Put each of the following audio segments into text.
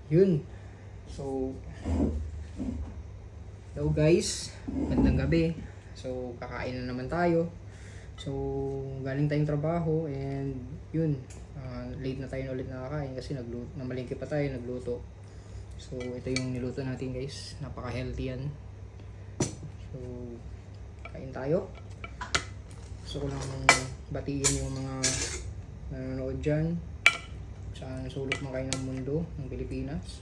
Yun. So, hello guys. Magandang gabi. So, kakain na naman tayo. So, galing tayong trabaho and yun. Late na tayo ulit nakakain kasi namalingki pa tayo, nagluto. So, ito yung niluto natin guys. Napaka-healthy yan. So, kain tayo. Gusto ko lang batiin yung mga nanonood dyan. Saan sulok man kayo ng mundo ng Pilipinas.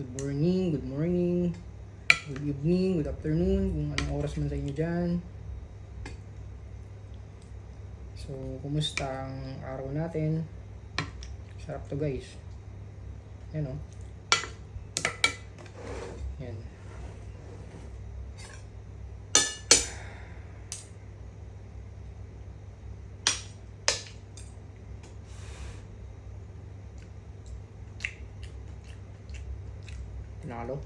Good morning, good evening, good afternoon, kung anong oras man sa inyo dyan. So, kumusta ang araw natin? Sarap to guys. Yan o. Yan. Tinalo.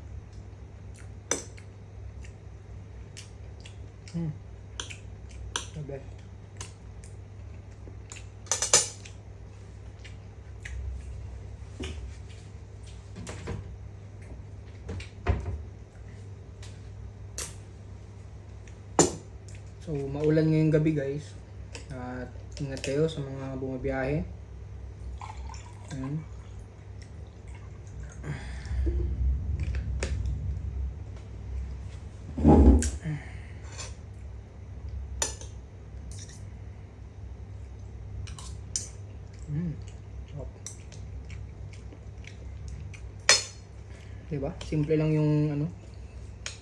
The best. So, maulan ngayong gabi guys. At ingat kayo sa mga bumabiyahe. Ayan. Sarap. Diba? Simple lang yung ano.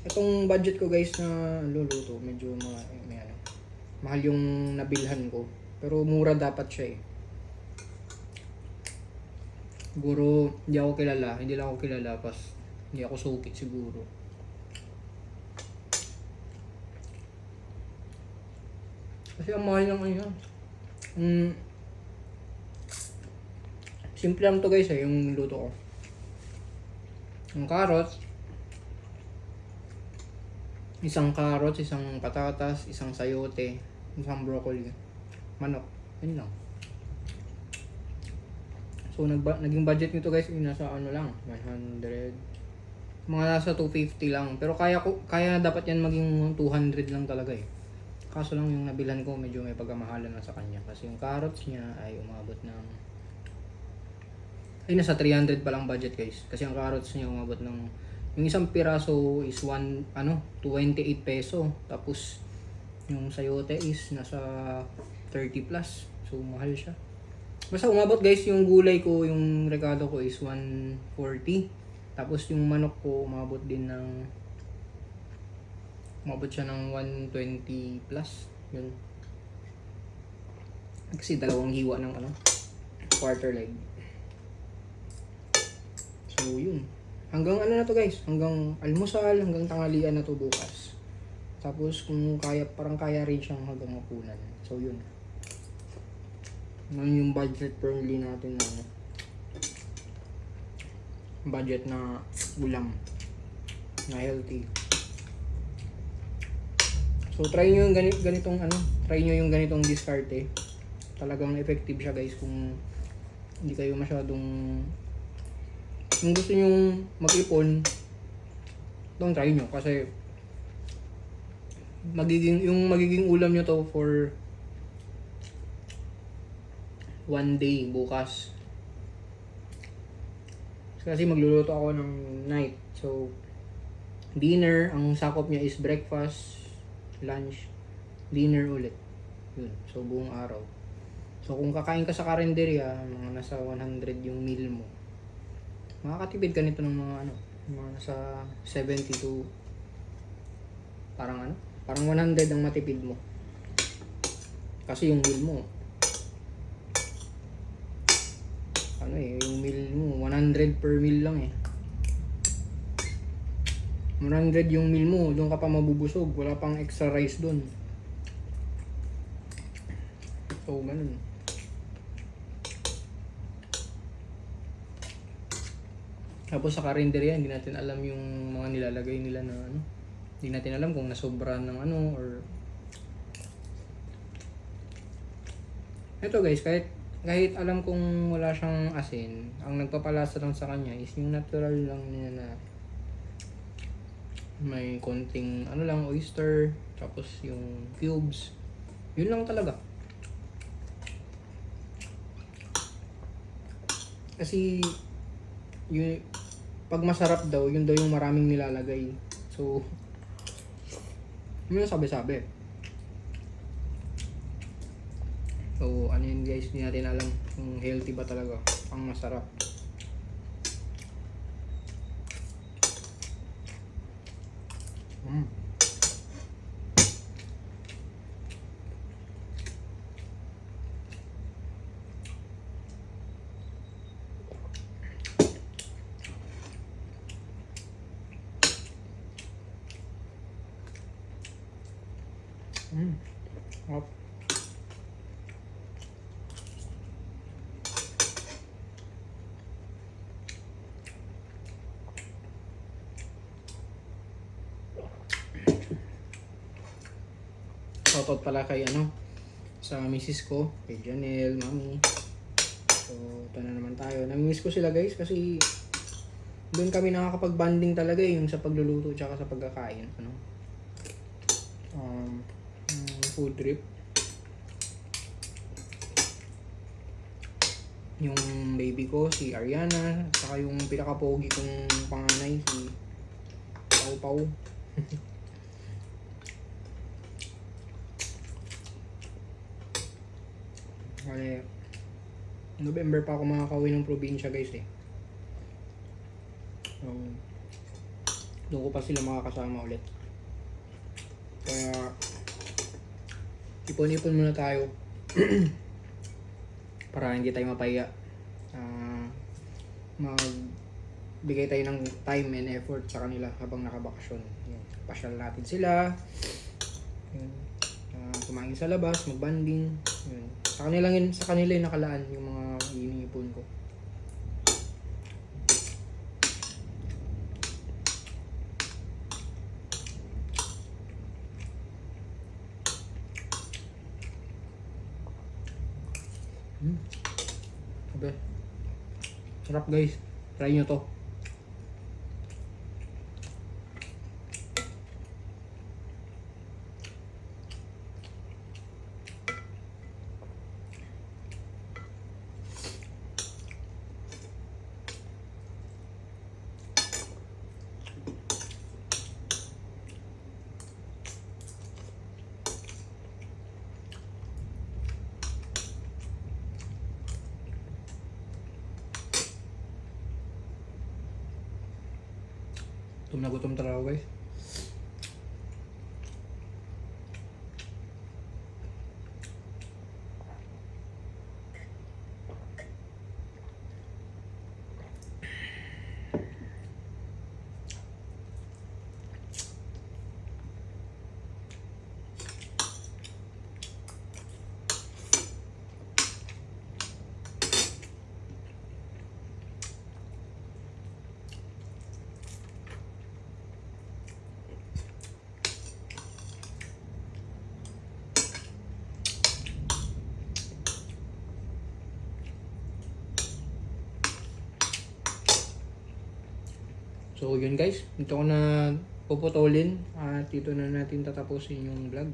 Itong budget ko guys na luluto, medyo may ano, mahal yung nabilhan ko. Pero mura dapat siya eh. Siguro hindi lang ako kilala pas hindi ako suki siguro. Kasi ang mahal ng ano. Simple lang to guys eh, yung luto ko. Yung carrots, isang patatas, isang sayote, isang broccoli, manok. Yun lang. So naging budget nito guys, nasa ano lang, 100, mga nasa 250 lang. Pero kaya dapat yan maging 200 lang talaga eh. Kaso lang yung nabilhan ko medyo may pagkamahalan na sa kanya kasi yung carrots niya ay umabot ng nasa 300 pa lang budget guys. Kasi ang carrots niya umabot ng yung isang piraso is 28 peso. Tapos yung sayote is nasa 30 plus. So mahal siya. Basta umabot guys yung gulay ko, yung rekado ko is 140. Tapos yung manok ko umabot siya ng 120 plus. Yun. Kasi dalawang hiwa ng quarter leg. So yun. Hanggang ano na to guys, hanggang almusal, hanggang tanghalian na to bukas. Tapos kung parang kaya rin siyang hanggang hapunan. So yun. Ngayon yung budget friendly natin na budget na ulam na healthy. So try nyo yung ganitong diskarte. Talagang effective siya guys kung hindi kayo masyadong, kung gusto nyo mag-ipon, don't try nyo kasi magiging ulam nyo to for one day bukas. Kasi magluluto ako ng night. So dinner, ang sakop niya is breakfast, lunch, dinner ulit. Yun. So buong araw. So kung kakain ka sa karinderya, mga nasa 100 yung meal mo. Makakatipid ka nito ng mga nasa 70 to parang 100 ang matipid mo. Kasi yung meal mo yung meal mo 100 per meal lang eh. 100 yung meal mo, doon ka pa mabubusog, wala pang extra rice doon. So ganun. Tapos sa karinderya, hindi natin alam yung mga nilalagay nila na Hindi natin alam kung nasobra ng or ito guys, kahit kahit alam kong wala siyang asin, ang nagpapalasa lang sa kanya is yung natural lang niya na may konting ano lang, oyster, tapos yung cubes. Yun lang talaga. Kasi yun, pag masarap daw, yun daw yung maraming nilalagay. So, yun yung sabi-sabi. So, ano yun guys, hindi natin alam kung healthy ba talaga, ang masarap. Mm. Mm. Sarap. Shoutout pala kay sa misis ko, kay Janelle, Mami. So, ito na naman tayo. Namimiss ko sila guys kasi doon kami nakakapag-banding talaga yung sa pagluluto tsaka sa pagkakain. Food trip. Yung baby ko, si Ariana, saka yung pinaka-pogi kong panganay, si Pau Pau. Kasi November pa ako makakauwi ng probinsya guys eh. So, doon ko pa sila makakasama ulit. Kaya ipon-ipon muna tayo para hindi tayo mapahiya. Magbigay tayo ng time and effort sa kanila habang nakabakasyon. Pasyal natin sila. Kumain sa labas, magbanding. Sa kanila yung nakalaan yung mga iniipon ko. Okay. Sarap guys. Try nyo to. Gutom na gutom talaga guys. So yun guys, dito ko na puputulin at dito na natin tatapusin yung vlog.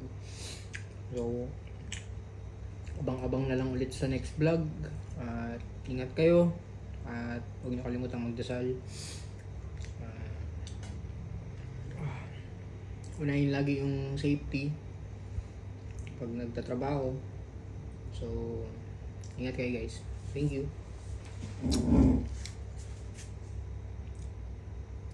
So abang-abang na lang ulit sa next vlog. At ingat kayo at huwag niyo kalimutang magdasal. Unahin lagi yung safety pag nagtatrabaho. So ingat kayo guys. Thank you.